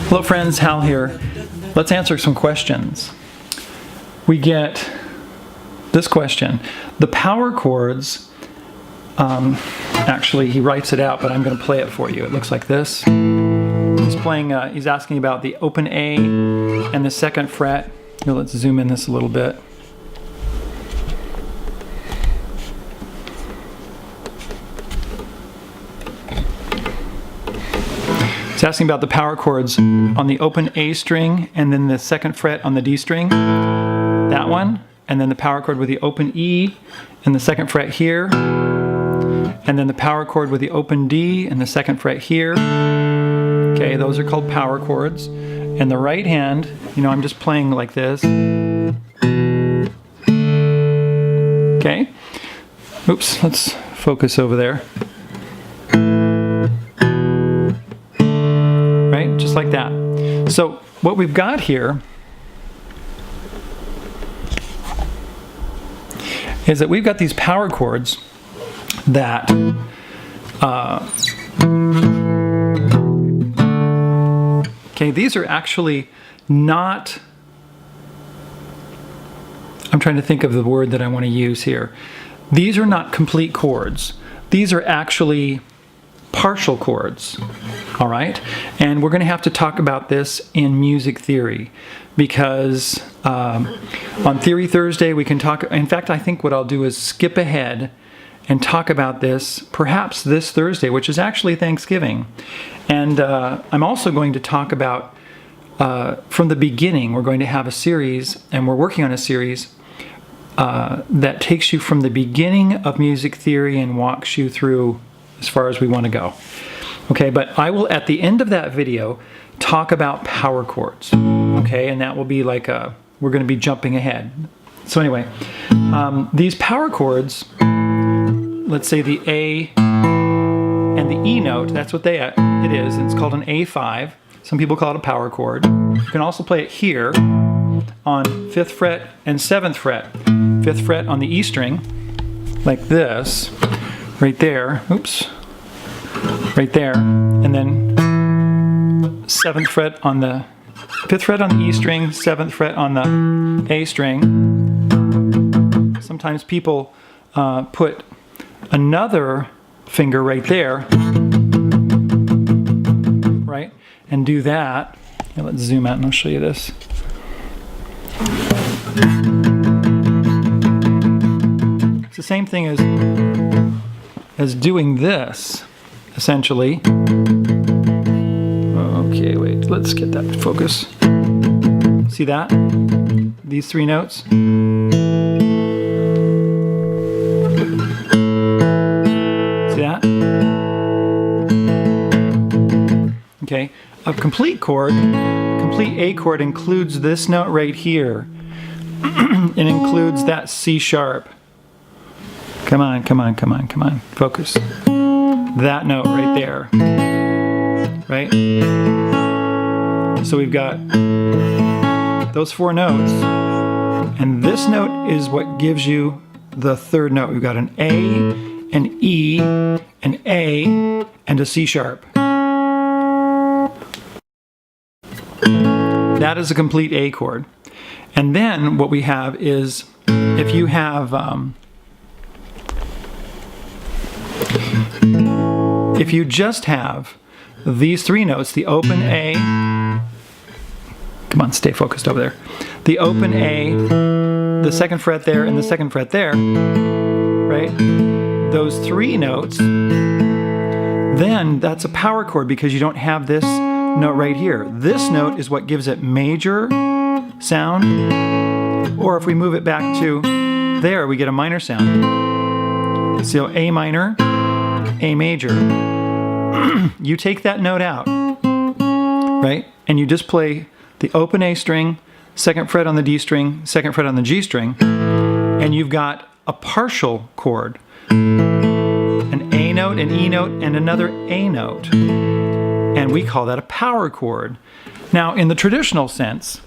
Hello friends, Hal here. Let's answer some questions. We get this question. The power chords, actually he writes it out, but I'm going to play it for you. It looks like this. He's asking about the open A and the second fret. Here, let's zoom in this a little bit. It's asking about the power chords on the open A string and then the second fret on the D string, that one, and then the power chord with the open E and the second fret here, and then the power chord with the open D and the second fret here. Okay, those are called power chords. And the right hand, you know, I'm just playing like this. Okay, oops, let's focus over there. Just like that. So what we've got here is that we've got these power chords that okay, these are actually not, I'm trying to think of the word that I want to use here. These are not complete chords. These are actually partial chords, all right? And we're going to have to talk about this in music theory because on Theory Thursday we can talk, in fact I think what I'll do is skip ahead and talk about this perhaps this Thursday, which is actually Thanksgiving. And I'm also going to talk about from the beginning. We're going to have a series, and we're working on a series that takes you from the beginning of music theory and walks you through as far as we want to go. Okay, but I will, at the end of that video, talk about power chords. Okay, and that will be like we're going to be jumping ahead. So anyway, these power chords, let's say the A and the E note, that's what it is. It's called an A5. Some people call it a power chord. You can also play it here on 5th fret and 7th fret. 5th fret on the E string, like this. Right there, oops, right there, and then 7th fret on the 5th fret on the E string, 7th fret on the A string. Sometimes people put another finger right there, right, and do that. Now let's zoom out and I'll show you this. It's the same thing as doing this, essentially. Okay, wait, let's get that to focus. See that? These three notes. See that? Okay, a complete chord, complete A chord includes this note right here. It includes that C sharp. Come on, come on, come on, come on. Focus. That note right there. Right? So we've got those four notes. And this note is what gives you the third note. We've got an A, an E, an A, and a C sharp. That is a complete A chord. And then what we have is, if you have if you just have these three notes, the open A, come on, stay focused over there, the open A, the second fret there, and the second fret there, right? Those three notes, then that's a power chord because you don't have this note right here. This note is what gives it major sound, or if we move it back to there, we get a minor sound. So A minor, A major. You take that note out, right? And you just play the open A string, second fret on the D string, second fret on the G string, and you've got a partial chord. An A note, an E note, and another A note. And we call that a power chord. Now, in the traditional sense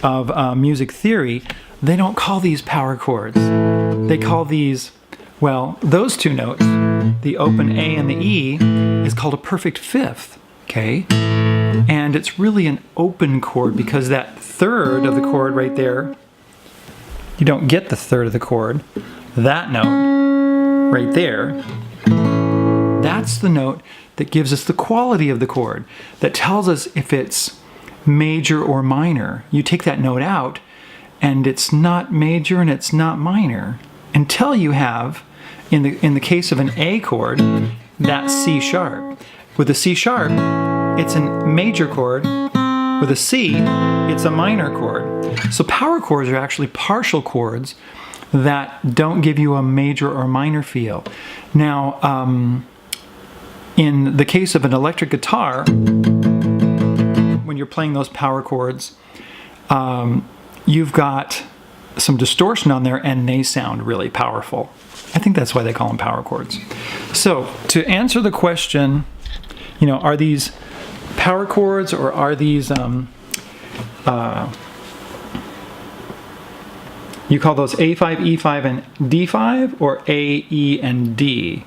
of music theory, they don't call these power chords. They call these, well, those two notes, the open A and the E, is called a perfect fifth. okay? And it's really an open chord because that third of the chord right there, you don't get the third of the chord. That note right there, that's the note that gives us the quality of the chord, that tells us if it's major or minor. You take that note out and it's not major and it's not minor until you have, in the case of an A chord, that C sharp. With a C sharp, it's a major chord. With a C, it's a minor chord. So power chords are actually partial chords that don't give you a major or minor feel. Now, in the case of an electric guitar, when you're playing those power chords, you've got some distortion on there and they sound really powerful. I think that's why they call them power chords. So to answer the question, you know, are these power chords or are these, you call those A5, E5, and D5, or A, E, and D?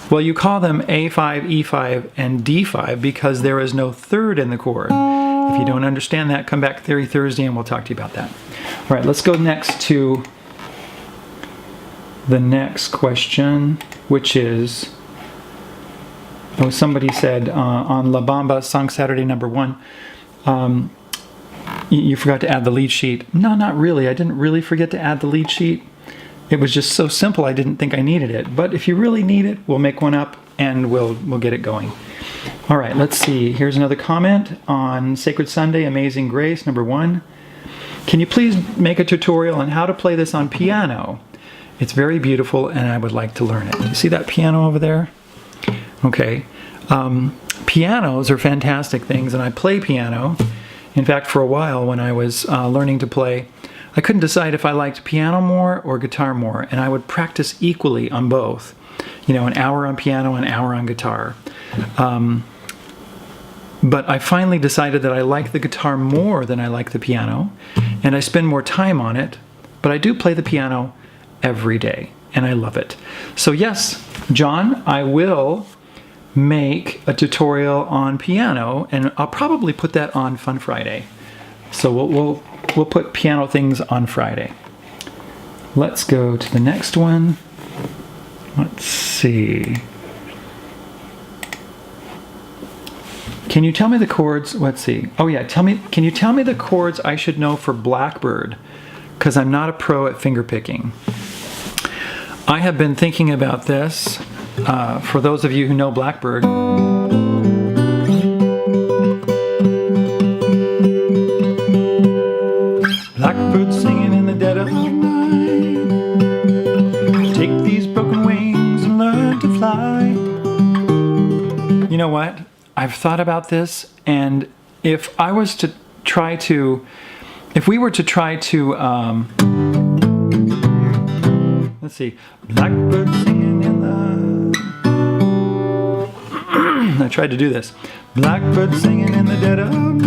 Well, you call them A5, E5, and D5 because there is no third in the chord. If you don't understand that, come back Theory Thursday and we'll talk to you about that. All right, let's go next to the next question, which is, oh, somebody said on La Bamba Song Saturday #1, you forgot to add the lead sheet. No, not really. I didn't really forget to add the lead sheet. It was just so simple I didn't think I needed it. But if you really need it, we'll make one up and we'll get it going. All right, let's see. Here's another comment on Sacred Sunday, Amazing Grace, #1. Can you please make a tutorial on how to play this on piano? It's very beautiful and I would like to learn it. You see that piano over there? Okay. Pianos are fantastic things and I play piano. In fact, for a while when I was learning to play, I couldn't decide if I liked piano more or guitar more, and I would practice equally on both. You know, an hour on piano, an hour on guitar. But I finally decided that I like the guitar more than I like the piano, and I spend more time on it, but I do play the piano every day, and I love it. So yes, John, I will make a tutorial on piano, and I'll probably put that on Fun Friday. So we'll put piano things on Friday. Let's go to the next one. Let's see. Can you tell me the chords? Let's see. Oh yeah, can you tell me the chords I should know for Blackbird? Because I'm not a pro at fingerpicking. I have been thinking about this. For those of you who know Blackbird, Blackbird singing in the dead of night, take these broken wings and learn to fly. You know what? I've thought about this, and if we were to try to, let's see, Blackbird singing in the, I tried to do this, Blackbird singing in the dead of night.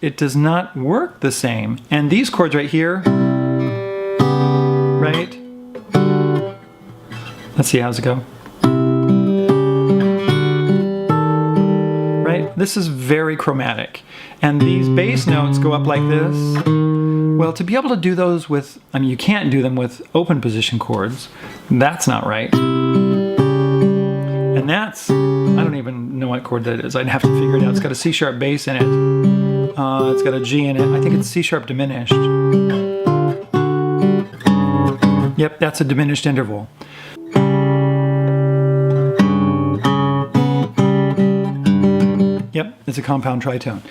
It does not work the same. And these chords right here, right? Let's see, how's it go? Right? This is very chromatic. And these bass notes go up like this. Well, to be able to do those with, I mean, you can't do them with open position chords. That's not right. And that's, I don't even know what chord that is. I'd have to figure it out. It's got a C sharp bass in it. It's got a G in it. I think it's C sharp diminished. Yep, that's a diminished interval. Yep, it's a compound tritone.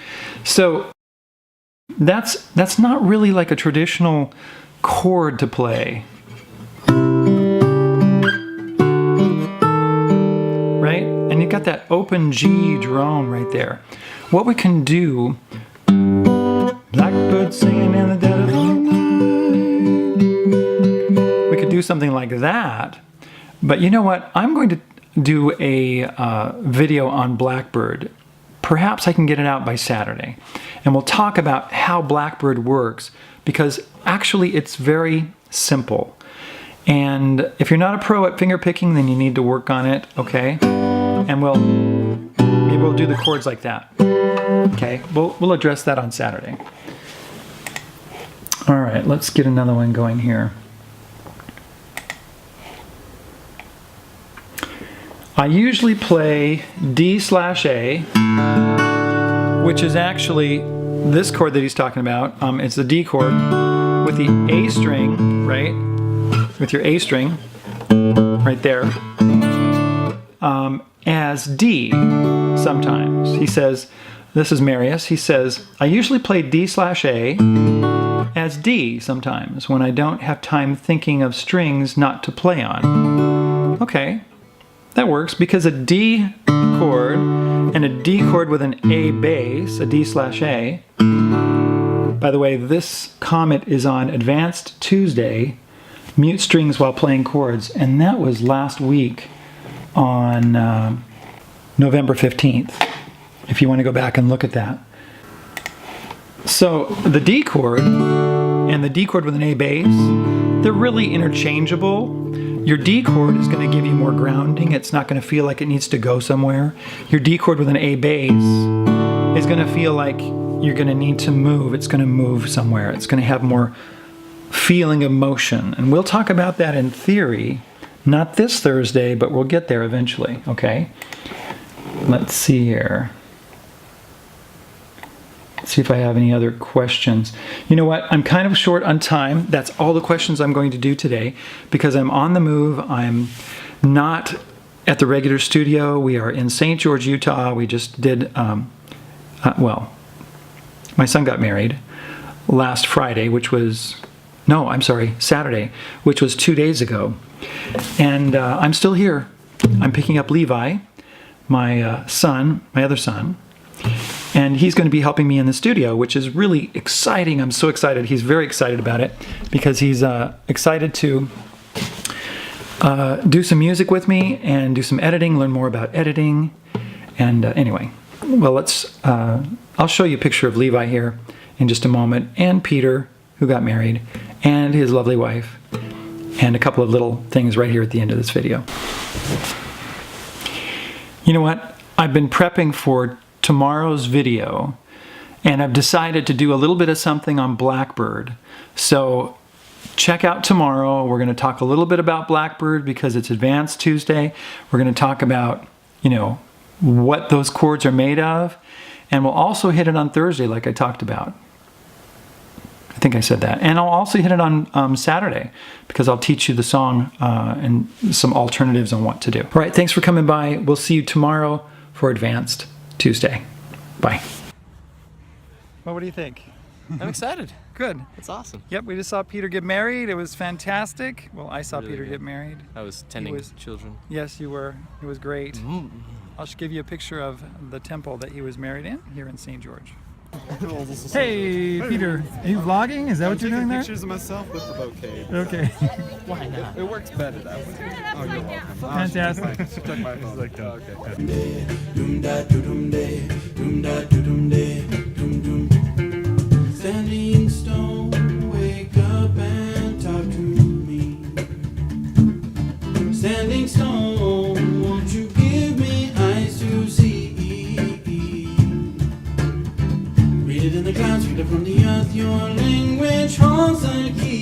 So that's not really like a traditional chord to play. Right? And you've got that open G drone right there. What we can do, Blackbird singing in the dead of the night. We could do something like that. But you know what? I'm going to do a video on Blackbird. Perhaps I can get it out by Saturday. And we'll talk about how Blackbird works, because actually it's very simple. And if you're not a pro at fingerpicking, then you need to work on it, okay? and maybe we'll do the chords like that. Okay, we'll address that on Saturday. All right, let's get another one going here. I usually play D/A, which is actually this chord that he's talking about. It's the D chord with the A string, right? With your A string right there, as D sometimes. He says, this is Marius, he says, I usually play D/A as D sometimes when I don't have time thinking of strings not to play on. Okay, that works because a D chord and a D chord with an A bass, a D/A. By the way, this comment is on Advanced Tuesday, Mute Strings While Playing Chords, and that was last week on November 15th, if you want to go back and look at that. So the D chord and the D chord with an A bass, they're really interchangeable. Your D chord is going to give you more grounding. It's not going to feel like it needs to go somewhere. Your D chord with an A bass is going to feel like you're going to need to move. It's going to move somewhere. It's going to have more feeling of motion. And we'll talk about that in theory, not this Thursday, but we'll get there eventually, okay? Let's see here. Let's see if I have any other questions. You know what? I'm kind of short on time. That's all the questions I'm going to do today because I'm on the move. I'm not at the regular studio. We are in St. George, Utah. We just did, well, my son got married last Friday, which was, no, I'm sorry, Saturday, which was 2 days ago. And I'm still here. I'm picking up Levi, my son, my other son, and he's going to be helping me in the studio, which is really exciting. I'm so excited. He's very excited about it because he's excited to do some music with me and do some editing, learn more about editing. And anyway, well, I'll show you a picture of Levi here in just a moment, and Peter, who got married, and his lovely wife, and a couple of little things right here at the end of this video. You know what? I've been prepping for tomorrow's video, and I've decided to do a little bit of something on Blackbird. So check out tomorrow. We're going to talk a little bit about Blackbird because it's Advanced Tuesday. We're going to talk about, you know, what those chords are made of, and we'll also hit it on Thursday like I talked about. I think I said that. And I'll also hit it on Saturday because I'll teach you the song and some alternatives on what to do. All right, thanks for coming by. We'll see you tomorrow for Advanced Tuesday. Bye. Well, what do you think? I'm excited. Good. That's awesome. Yep, we just saw Peter get married. It was fantastic. Well, I saw Really Peter good. get married. I was tending children. Yes, you were. It was great. Mm. I'll just give you a picture of the temple that he was married in here in St. George. Hey, Peter, are you vlogging? Is that what you're doing there? Pictures of myself with the bouquet. Okay. Why not? It works better that way. Oh, you're welcome. Fantastic. Check my phone. Okay. Standing stone, wake up and talk to me. Standing stone, won't you give me eyes to see? Read it in the clouds, read it from the earth. Your language holds the key.